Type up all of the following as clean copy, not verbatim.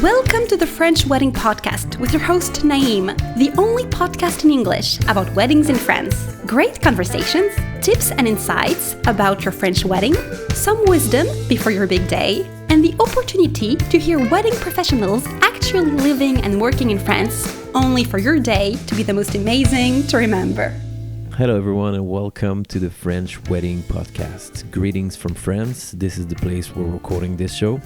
Welcome to the French Wedding Podcast with your host Naïm, the only podcast in English about weddings in France. Great conversations, tips and insights about your French wedding, some wisdom before your big day, and the opportunity to hear wedding professionals actually living and working in France, only for your day to be the most amazing to remember. Hello everyone and welcome to the French Wedding Podcast. Greetings from France. This is the place where we're recording this show.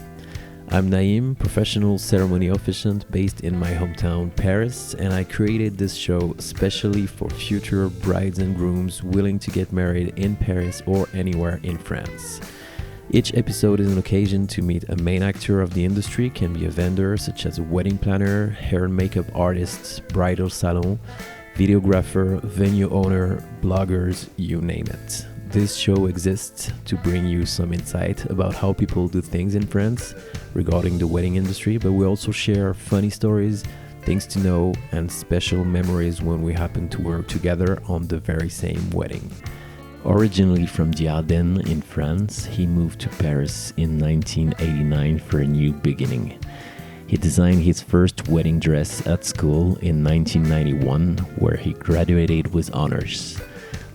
I'm Naïm, professional ceremony officiant based in my hometown, Paris, and I created this show especially for future brides and grooms willing to get married in Paris or anywhere in France. Each episode is an occasion to meet a main actor of the industry, can be a vendor such as a wedding planner, hair and makeup artist, bridal salon, videographer, venue owner, bloggers, you name it. This show exists to bring you some insight about how people do things in France regarding the wedding industry, but we also share funny stories, things to know, and special memories when we happen to work together on the very same wedding. Originally from the Ardennes in France, he moved to Paris in 1989 for a new beginning. He designed his first wedding dress at school in 1991, where he graduated with honors.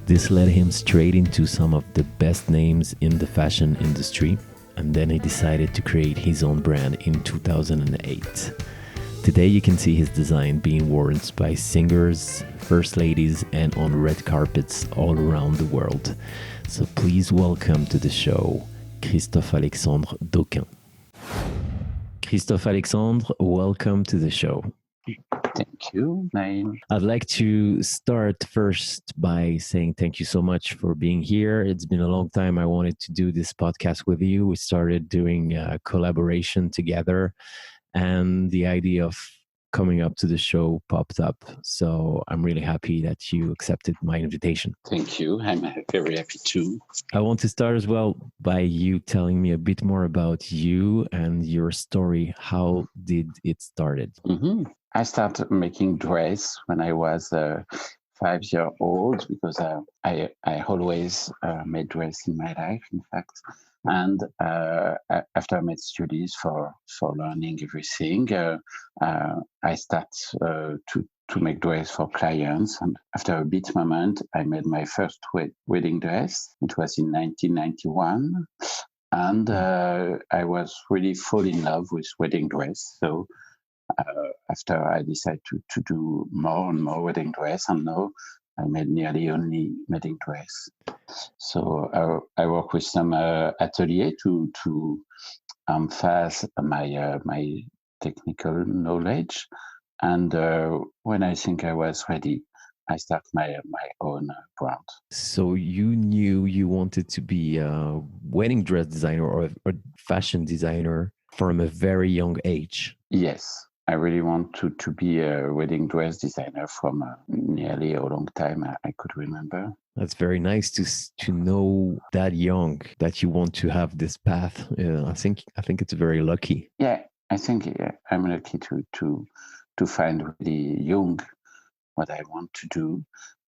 This led him straight into some of the best names in the fashion industry, and then he decided to create his own brand in 2008. Today you can see his design being worn by singers, first ladies, and on red carpets all around the world. So please welcome to the show, Christophe Alexandre Docquin. Christophe Alexandre, welcome to the show. Thank you, Naïm. I'd like to start first by saying thank you so much for being here. It's been a long time I wanted to do this podcast with you. We started doing a collaboration together, and the idea of coming up to the show popped up. So I'm really happy that you accepted my invitation. Thank you. I'm very happy too. I want to start as well by you telling me a bit more about you and your story. How did it started? I started making dress when I was 5 years old because I always made dress in my life, in fact. And after I made studies for learning everything, I started to make dress for clients. And after a bit moment, I made my first wedding dress. It was in 1991. And I was really fall in love with wedding dress. So after I decided to do more and more wedding dress, and now I made nearly only wedding dress. So I work with some atelier to emphasize my technical knowledge. And when I think I was ready, I start my own brand. So you knew you wanted to be a wedding dress designer or a fashion designer from a very young age? Yes. I really want to be a wedding dress designer from nearly a long time I could remember. That's very nice to know that young that you want to have this path. I think it's very lucky. Yeah, I think I'm lucky to find really young what I want to do,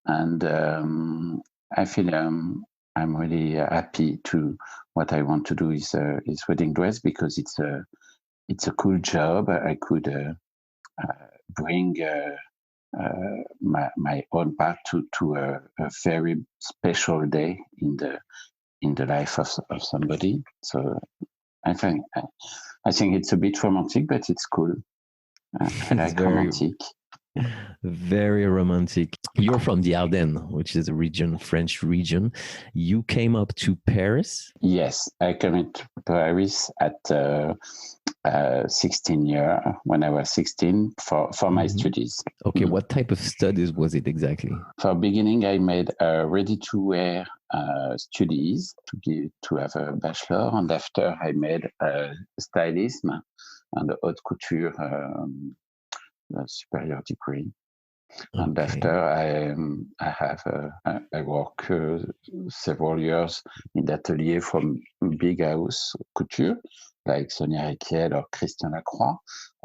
and I feel I'm really happy to what I want to do is wedding dress because it's a cool job. I could bring my own part to a very special day in the life of somebody. So I think it's a bit romantic, but it's cool. I like romantic. Very romantic. You're from the Ardennes, which is a French region. You came up to Paris? Yes, I came to Paris at 16 years, when I was 16, for my studies. Okay, what type of studies was it exactly? For beginning, I made ready-to-wear studies to have a bachelor, and after I made stylism and haute couture superior degree. Okay. And after I work several years in the atelier from big house couture like Sonia Rykiel or Christian Lacroix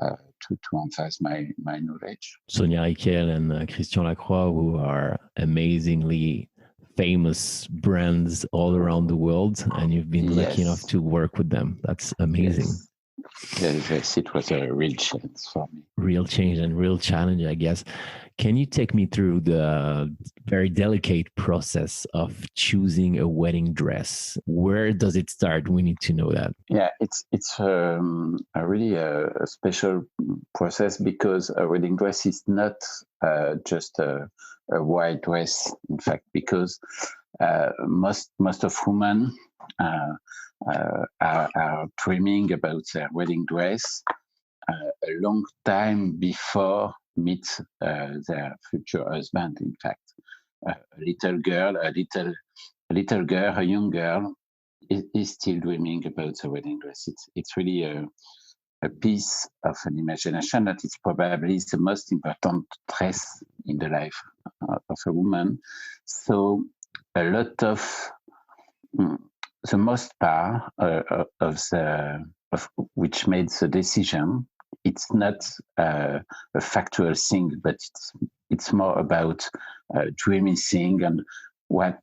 to emphasize my knowledge. Sonia Rykiel and Christian Lacroix, who are amazingly famous brands all around the world, and you've been lucky enough to work with them. That's amazing. Yes. Yes, it was a real chance for me. Real change and real challenge, I guess. Can you take me through the very delicate process of choosing a wedding dress? Where does it start? We need to know that. Yeah, it's a really a special process because a wedding dress is not just a white dress. In fact, because most of women are dreaming about their wedding dress a long time before meet their future husband. In fact, a young girl is still dreaming about the wedding dress. It's really a piece of an imagination that is probably the most important dress in the life of a woman. So a lot of the most part of which made the decision. It's not a factual thing, but it's more about dreaming thing and what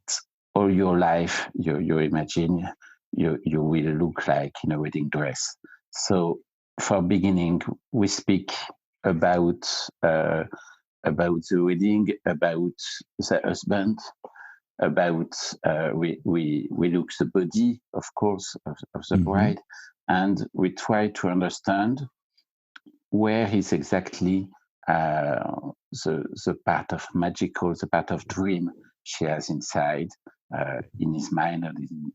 all your life you imagine you will look like in a wedding dress. So for beginning, we speak about the wedding, about the husband, about we look the body, of course, of the bride, and we try to understand where is exactly the part of magical, the part of dream she has inside, in his mind and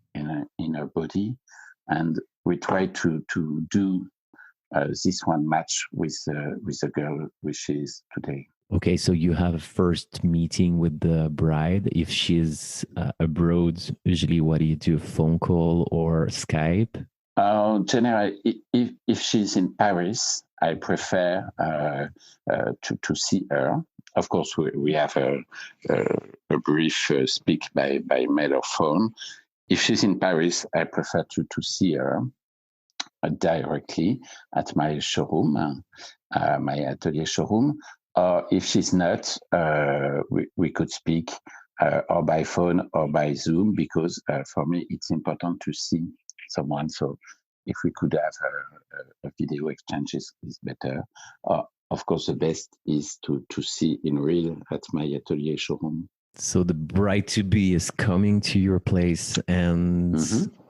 in her body, and we try to do this one match with the girl which she is today. Okay, so you have a first meeting with the bride. If she's abroad, usually what do you do? Phone call or Skype? Generally, if she's in Paris, I prefer to see her. Of course, we have a brief speak by mail or phone. If she's in Paris, I prefer to see her directly at my showroom, my atelier showroom. Or if she's not, we could speak or by phone or by Zoom, because for me it's important to see someone. So if we could have a video exchange is better. Of course, the best is to see in real at my atelier showroom. So the bride to be is coming to your place, and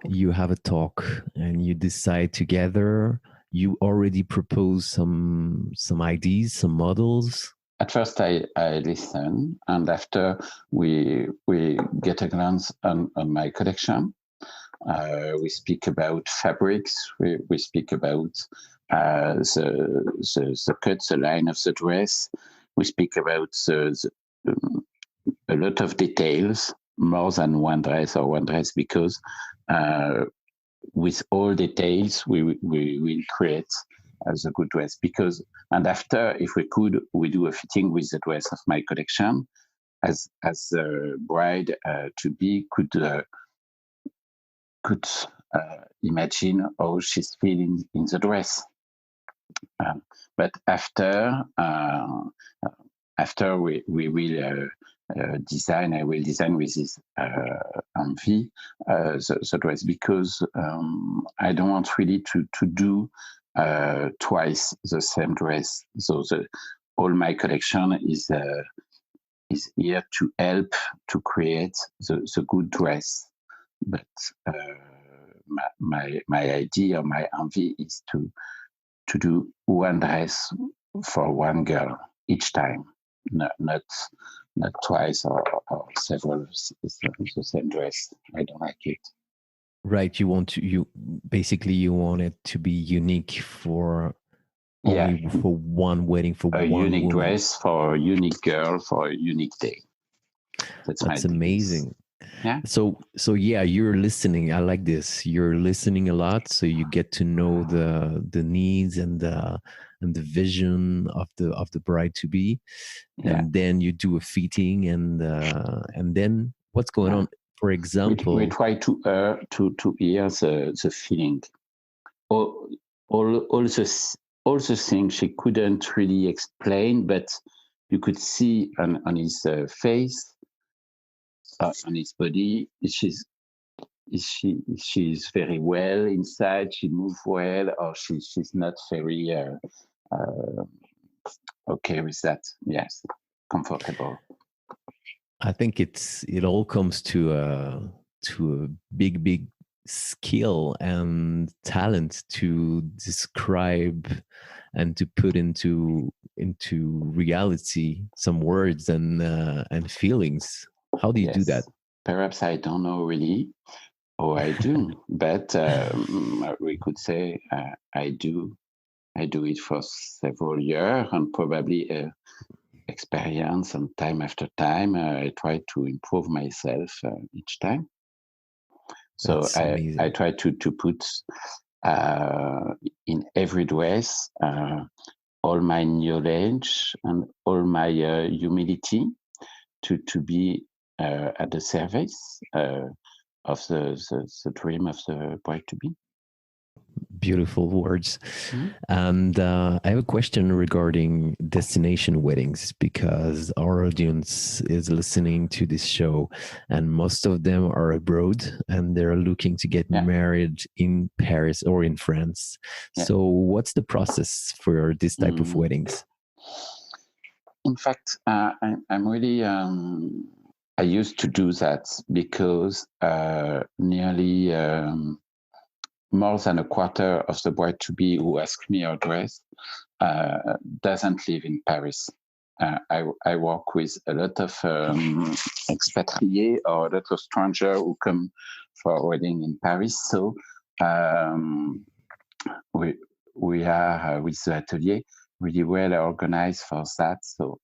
you have a talk, and you decide together. You already propose some ideas, some models. At first, I listen, and after we get a glance on my collection. We speak about fabrics. We speak about the cut, the line of the dress. We speak about a lot of details, more than one dress or one dress, because with all details we will create the good dress. Because, and after, if we could, we do a fitting with the dress of my collection, as the bride to be could imagine how she's feeling in the dress. But after we will design, I will design with this envy the dress, because I don't want really to do twice the same dress. So all my collection is here to help to create the good dress. But my idea, my envy is to do one dress for one girl each time, not twice or several the same dress. I don't like it. Right. You want it to be unique for only for one wedding, for a one unique woman. Dress for a unique girl for a unique day. That's amazing. Yeah. So yeah, you're listening. I like this. You're listening a lot, so you get to know the needs and the vision of the bride to be, and then you do a fitting, and then what's going on? For example, we try to hear the feeling. All the things she couldn't really explain, but you could see on his face, on his body. she's very well inside, she moves well, or she's not very okay with that. Yes, comfortable. I think it all comes to a big skill and talent to describe and to put into reality some words and feelings. How do you do that? Perhaps I don't know really, or I do, but we could say I do. I do it for several years, and probably experience, and time after time, I try to improve myself each time. So That's I amazing. try to put in every dress all my knowledge and all my humility to be at the service of the dream of the bride to be. Beautiful words. Mhm. And I have a question regarding destination weddings because our audience is listening to this show and most of them are abroad and they're looking to get Yeah, married in Paris or in France. yeah. So, what's the process for this type of Mm. weddings? In fact, I'm really. I used to do that because nearly more than a quarter of the bride to be who ask me her dress doesn't live in Paris. I work with a lot of expatriés or a lot of strangers who come for a wedding in Paris. So um, we we are with the atelier really well organized for that. So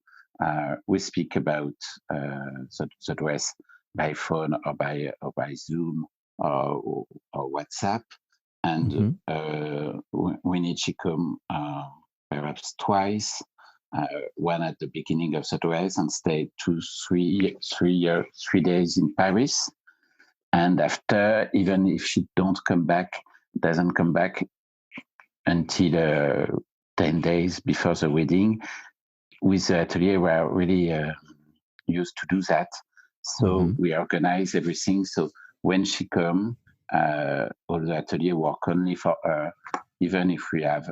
we speak about the dress by phone or by Zoom or WhatsApp, and Hmm. we need to come perhaps twice. One at the beginning of the dress and stay 3 days in Paris, and after, even if she doesn't come back until 10 days before the wedding. With the atelier, we are really used to do that. So Hmm. we organize everything. So when she come, all the atelier work only for her, even if we have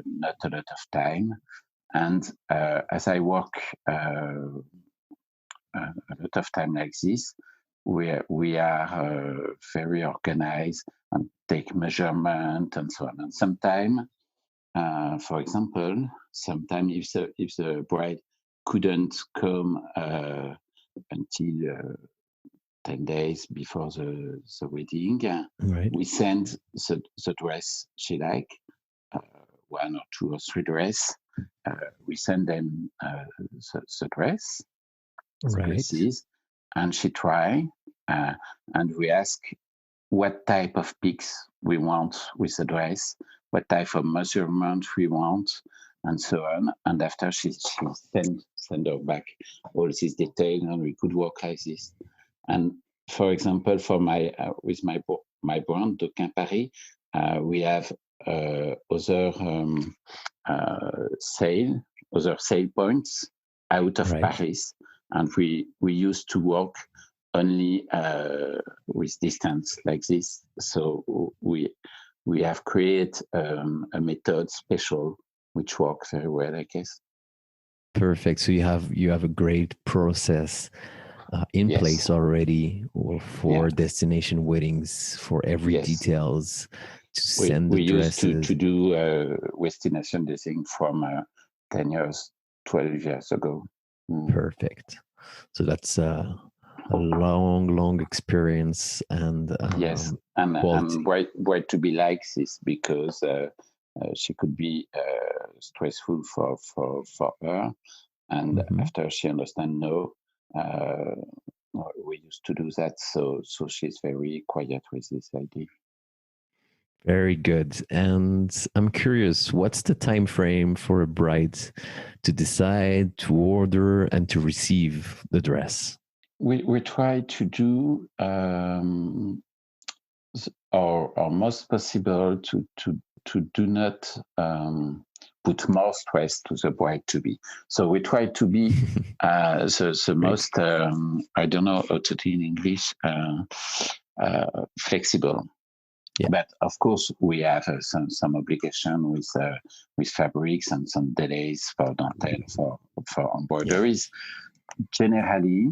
not a lot of time. And as I work a lot of time like this, we are very organized and take measurement and so on. And sometimes, for example, sometimes if the bride couldn't come until 10 days before the wedding, Right. we send the dress she like, uh, one or two or three dress. We send them the dress, the Right. dresses, and she try, uh, and we ask what type of pics we want with the dress, what type of measurement we want, and so on. And after she send her back all these details, and we could work like this. And for example, for my with my brand Docquin Paris, we have sale other sale points out of Right. Paris, and we used to work only with distance like this. So we have created a method special which works very well, I guess. Perfect. So you have a great process in Yes, place already yeah, for destination weddings for every yes. details to We send the we used to dresses. do destination dating from 10 years, 12 years ago. Mm. Perfect. So that's a long experience and Yes, and quality. why to be like this, because she could be stressful for her, and Hmm. after she understand no, uh, we used to do that. So she's very quiet with this idea. Very good. And I'm curious, what's the time frame for a bride to decide, to order, and to receive the dress? We try to do our most possible to do not put more stress to the bride to be. So we try to be the Great. most I don't know how to do in English. flexible. Yeah. But of course, we have some obligation with fabrics and some delays for dentelle for embroideries. Generally,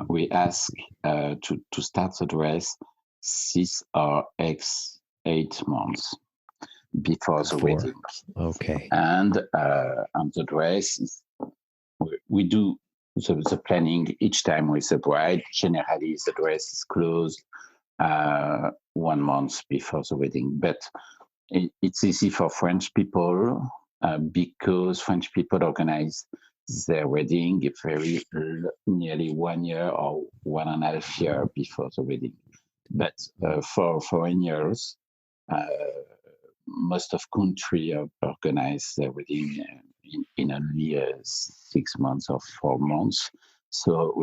we ask to start the dress 6 or 8 months before the wedding. Okay. And the dress is, we do the planning each time with the bride. Generally, the dress is closed 1 month before the wedding. But it's easy for French people because French people organize their wedding very nearly 1 year or 1.5 years before the wedding. But for foreigners, most of country organize their wedding in only 6 months or 4 months. So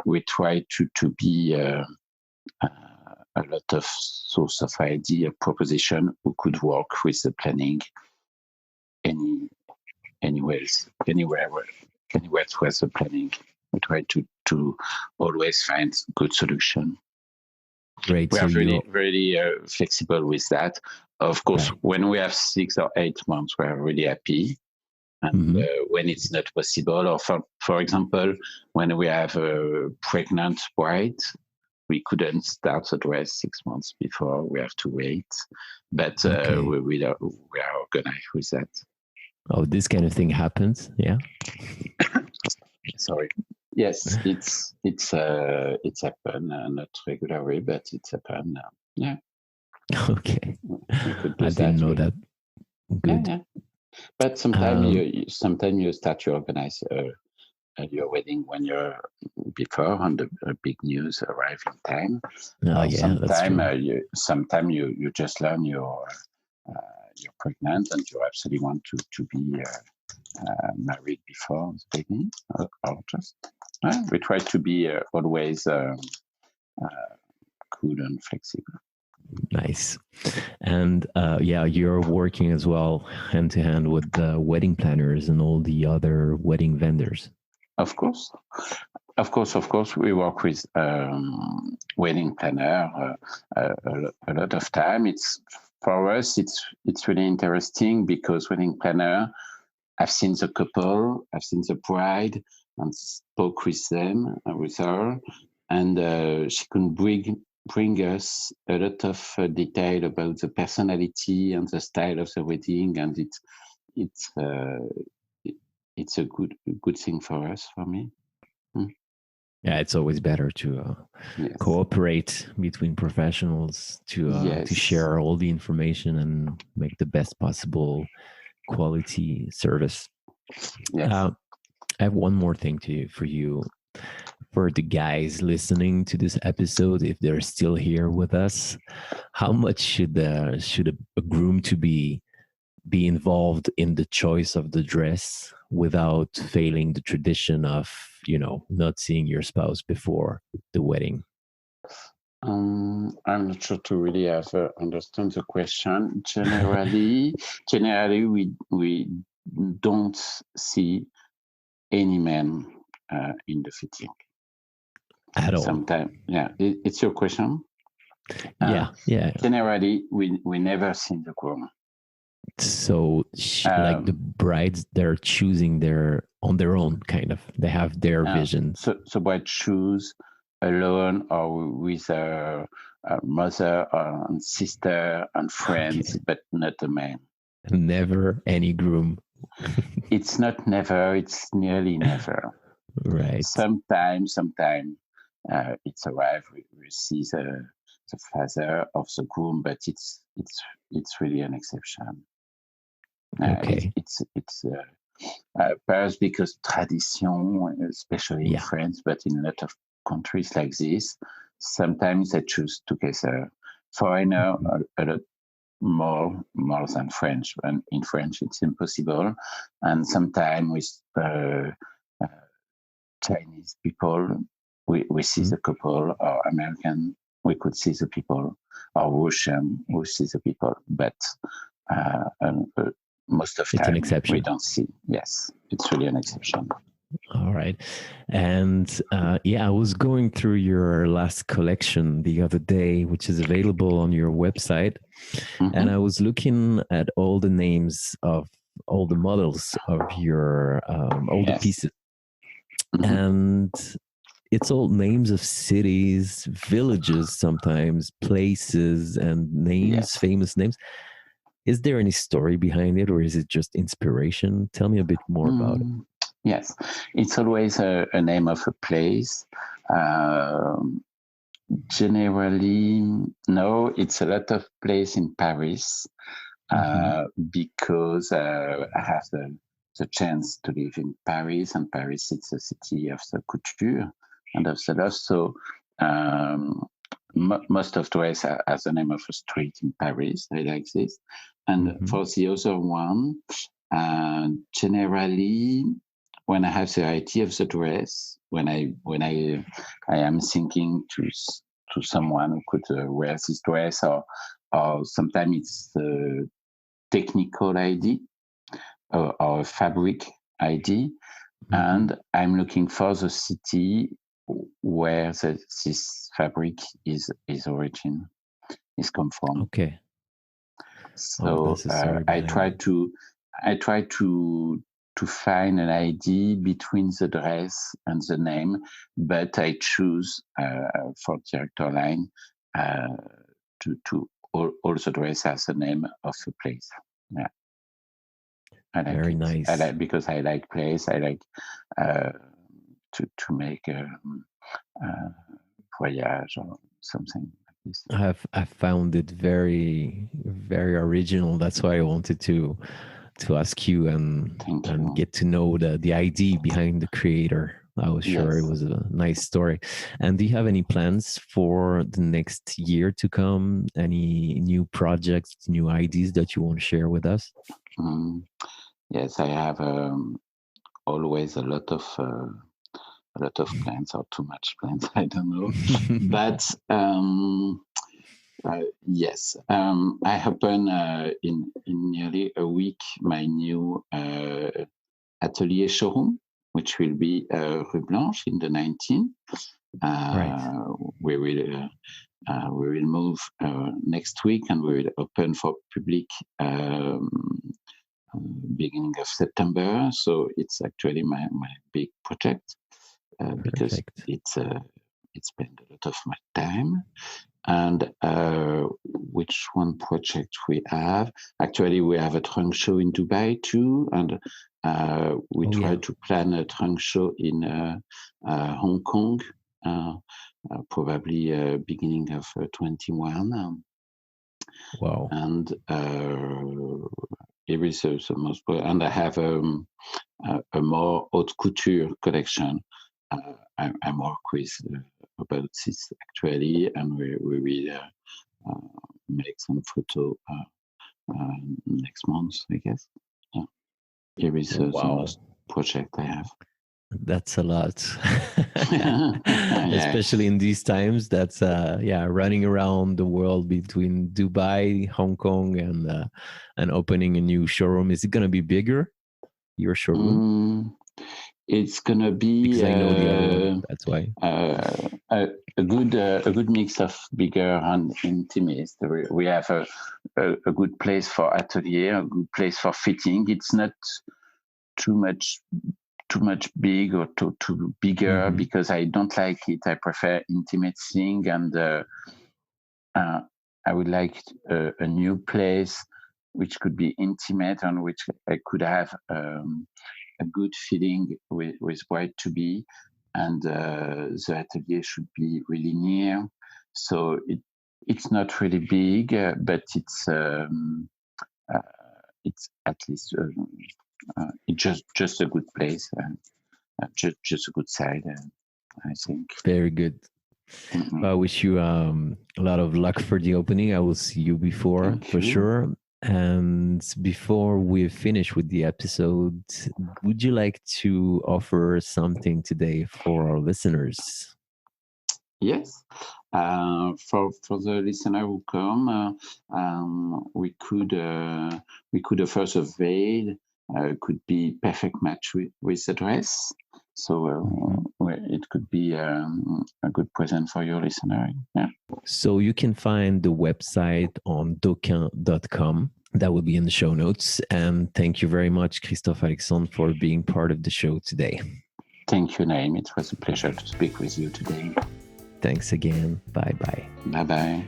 we try to be a lot of source of idea proposition who could work with the planning anywhere with the planning. We try to always find good solution. Great. We are really flexible with that. Of course, when we have 6 or 8 months, we are really happy. And when it's not possible, or for example, when we have a pregnant bride, we couldn't start the dress 6 months before. We have to wait. But we are organized with that. Oh, this kind of thing happens, yeah. Sorry. Yes, it's happened, not regularly, but it's happened. Yeah. Okay. I didn't know that. Good. Yeah. But sometimes you start to organize your wedding when you're before and the big news arrive in time. Sometimes you just learn you're pregnant and you absolutely want to be married before the baby, or just we try to be always cool and flexible. Nice. And you're working as well hand to hand with the wedding planners and all the other wedding vendors. Of course, we work with wedding planner a lot of time. For us, it's really interesting because wedding planner, I've seen the couple, I've seen the bride, and spoke with her, and she can bring us a lot of detail about the personality and the style of the wedding, and it's a good thing for me. Yeah, it's always better to cooperate between professionals to share all the information and make the best possible quality service. Yes. I have one more thing for you. For the guys listening to this episode, if they're still here with us, how much should a groom to be involved in the choice of the dress without failing the tradition of, not seeing your spouse before the wedding? I'm not sure to really have understand the question. Generally, we don't see any man in the fitting at all. Sometimes, it's your question. Yeah. Generally, we never see the groom. So, like the brides, they're choosing on their own, kind of. They have their vision. So bride choose alone or with a mother and sister and friends, but not a man. Never any groom. It's not never. It's nearly never. Right. Sometimes it's arrived. We see the father of the groom, but it's really an exception. Okay. It's perhaps because tradition, especially in France, but in a lot of countries like this, sometimes they choose together. Foreigner a lot more than French, and in French it's impossible. And sometimes with Chinese people, we see the couple, or American, we could see the people, or Russian, we see the people, but most of the time we don't see. Yes, it's really an exception. All right. And yeah, I was going through your last collection the other day, which is available on your website. And Mm-hmm. I was looking at all the names of all the models of your, all the Yes. pieces. Mm-hmm. And it's all names of cities, villages, sometimes places, and names, Yes. famous names. Is there any story behind it, or is it just inspiration? Tell me a bit more about it. Mm, yes. It's always a name of a place. Um, Generally, no, it's a lot of place in Paris Hmm. because I have the chance to live in Paris, and Paris it's a city of the couture and of the love. So most of the ways has the name of a street in Paris. I like this, and Hmm. for the other one, generally when I have the idea of the dress, when I am thinking to someone who could wear this dress, or sometimes it's the technical ID or fabric ID, Hmm. and I'm looking for the city where this fabric is origin is come from. Okay. Oh, So that's the story I behind try it. to find an ID between the dress and the name, but I choose for director line uh, to all the dress has the name of the place. Yeah, I like Very it. I nice. like because I like place. I like uh, to make uh, voyage or something like this. I've found it very very original. That's why I wanted to ask you Thank and you. get to know the idea behind the creator. I was sure it Yes. was a nice story. And do you have any plans for the next year to come? Any new projects, new ideas that you want to share with us? Mm. Yes, I have always a lot of plans or too much plans. I don't know, but yes, I open in nearly a week my new atelier showroom, which will be Rue Blanche in the 19. Right. Uh, we will move next week, and we will open for public um, beginning of September. So it's actually my big project because Perfect. it spent a lot of my time. And which one project we have? Actually, we have a trunk show in Dubai too, and we Oh try yeah. to plan a trunk show in Hong Kong, uh, probably beginning of 21. Wow. And here is the most, and I have a more haute couture collection. I work with about this actually, and we will make some photo next month, I guess. Yeah, here is the Wow. most project I have. That's a lot. Yeah. Especially in these times. That's yeah, running around the world between Dubai, Hong Kong, and opening a new showroom. Is it gonna be bigger, your showroom? Mm, it's gonna be Because I know the other one. That's why. uh, a, a good mix of bigger and intimate. We have a good place for atelier, a good place for fitting. It's not too much too much big or too bigger Hmm. because I don't like it. I prefer intimate thing, and uh, I would like a new place which could be intimate and which I could have a good feeling with where to be, and the atelier should be really near. So it's not really big, but uh, it's at least it's just a good place, just a good side, I think. Very good. Mm-mm. I wish you a lot of luck for the opening. I will see you before Thank for you. sure. And before we finish with the episode, would you like to offer something today for our listeners? Yes. For the listener who come, we could offer a veil. Could be perfect match with the dress. So it could be a good present for your listener. Yeah. So you can find the website on Docquin.com. That will be in the show notes. And thank you very much, Christophe Alexandre, for being part of the show today. Thank you, Naim. It was a pleasure to speak with you today. Thanks again. Bye-bye. Bye-bye.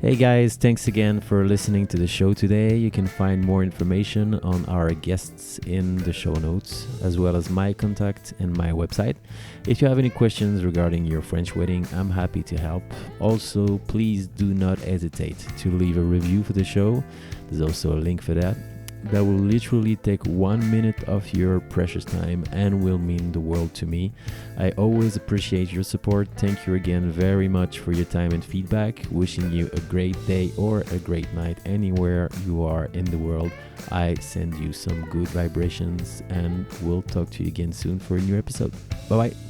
Hey guys, thanks again for listening to the show today. You can find more information on our guests in the show notes, as well as my contact and my website. If you have any questions regarding your French wedding, I'm happy to help. Also, please do not hesitate to leave a review for the show. There's also a link for that. That will literally take 1 minute of your precious time and will mean the world to me. I always appreciate your support. Thank you again very much for your time and feedback. Wishing you a great day or a great night anywhere you are in the world. I send you some good vibrations and we'll talk to you again soon for a new episode. Bye bye.